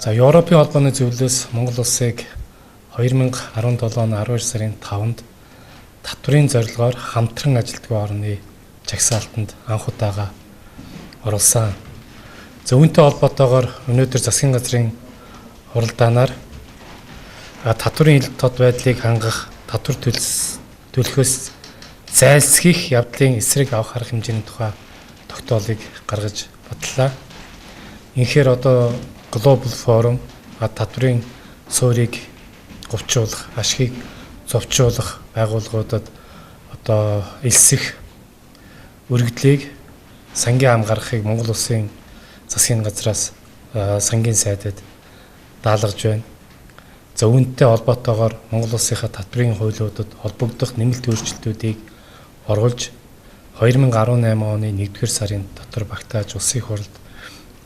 За Европын холбооны зөвлөлөөс Монгол улсыг 2017 оны 12 сарын 5-нд татврын зорилгоор хамтран ажилтгүй орны жагсаалтанд анх удаага оруулсан. За үүнтэй холбоотойгоор өнөөдөр засгийн газрын хуралдаанаар татврын хил тод байдлыг хангах, татвар төлөхөөс зайлсхийх явдлын эсрэг авах арга хэмжээний тухай тогтоолыг гаргаж бодлоо. Инхээр одоо Global Forum татврын суурийг говьчуулах, ашгийг зовчуулах байгууллагуудад одоо элсэх өргөдлийг сангийн хамгаалахыг Монгол улсын засгийн газраас сангийн сайдад даалгаж байна. За үүнтэй холбоотойгоор Монгол улсынхаа татврын хуулиудад холбогдох нэмэлт өөрчлөлтүүдийг оруулж 2018 оны 1-р сарын дотор багтааж улсын хурлд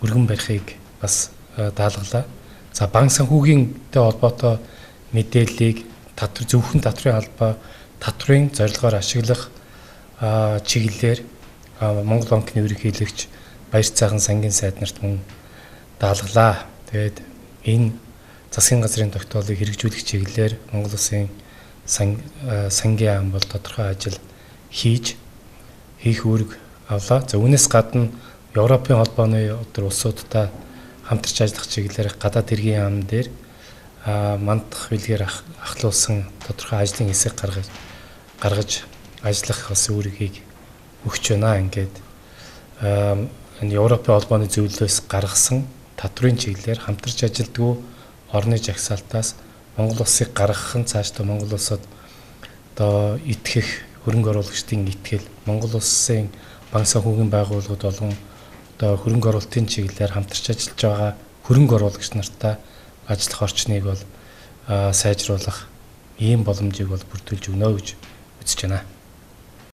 өргөн барихыг бас даалгалаа. За банк санхүүгийнтэй холбоотой мэдээллийг зөвхөн татврын албаа татврын зорилгоор ашиглах чиглэлээр Монгол банкны ерөнхийлөгч Баяр Цаахан сангийн сайд нарт мөн даалгалаа. Тэгээд энэ засгийн газрын тогтоолыг хэрэгжүүлэх чиглэлээр Монгол улсын сангийн ам бол тодорхой ажил хийх үүрэг авлаа. За үүнээс гадна Европын холбооны улсуудтай хамтарч ажиллах чиглэлээр гадаад хэргийн яам дээр мандах билгээр ахлуулсан тодорхой ажлын хэсэг гаргаж ажиллах бас үүргийг өгч байна. Ингээд энэ Европын холбооны зөвлөлөөс гаргасан татврын чиглэлээр хамтарч ажилдгүй орны жагсаалтаас Монгол улсыг гаргах нь цаашдаа Монгол улсад одоо итгэх хөрөнгө оруулагчдын итгэл, Монгол улсын банк санхүүгийн байгууллагууд болон одоо хөрөнгө оруулалтын чиглэлээр хамтарч ажиллаж байгаа хөрөнгө оруулагч нартай ажиллах орчныг бол сайжруулах ийм боломжийг бол бүрдүүлж өгнө гэж үзэж байна.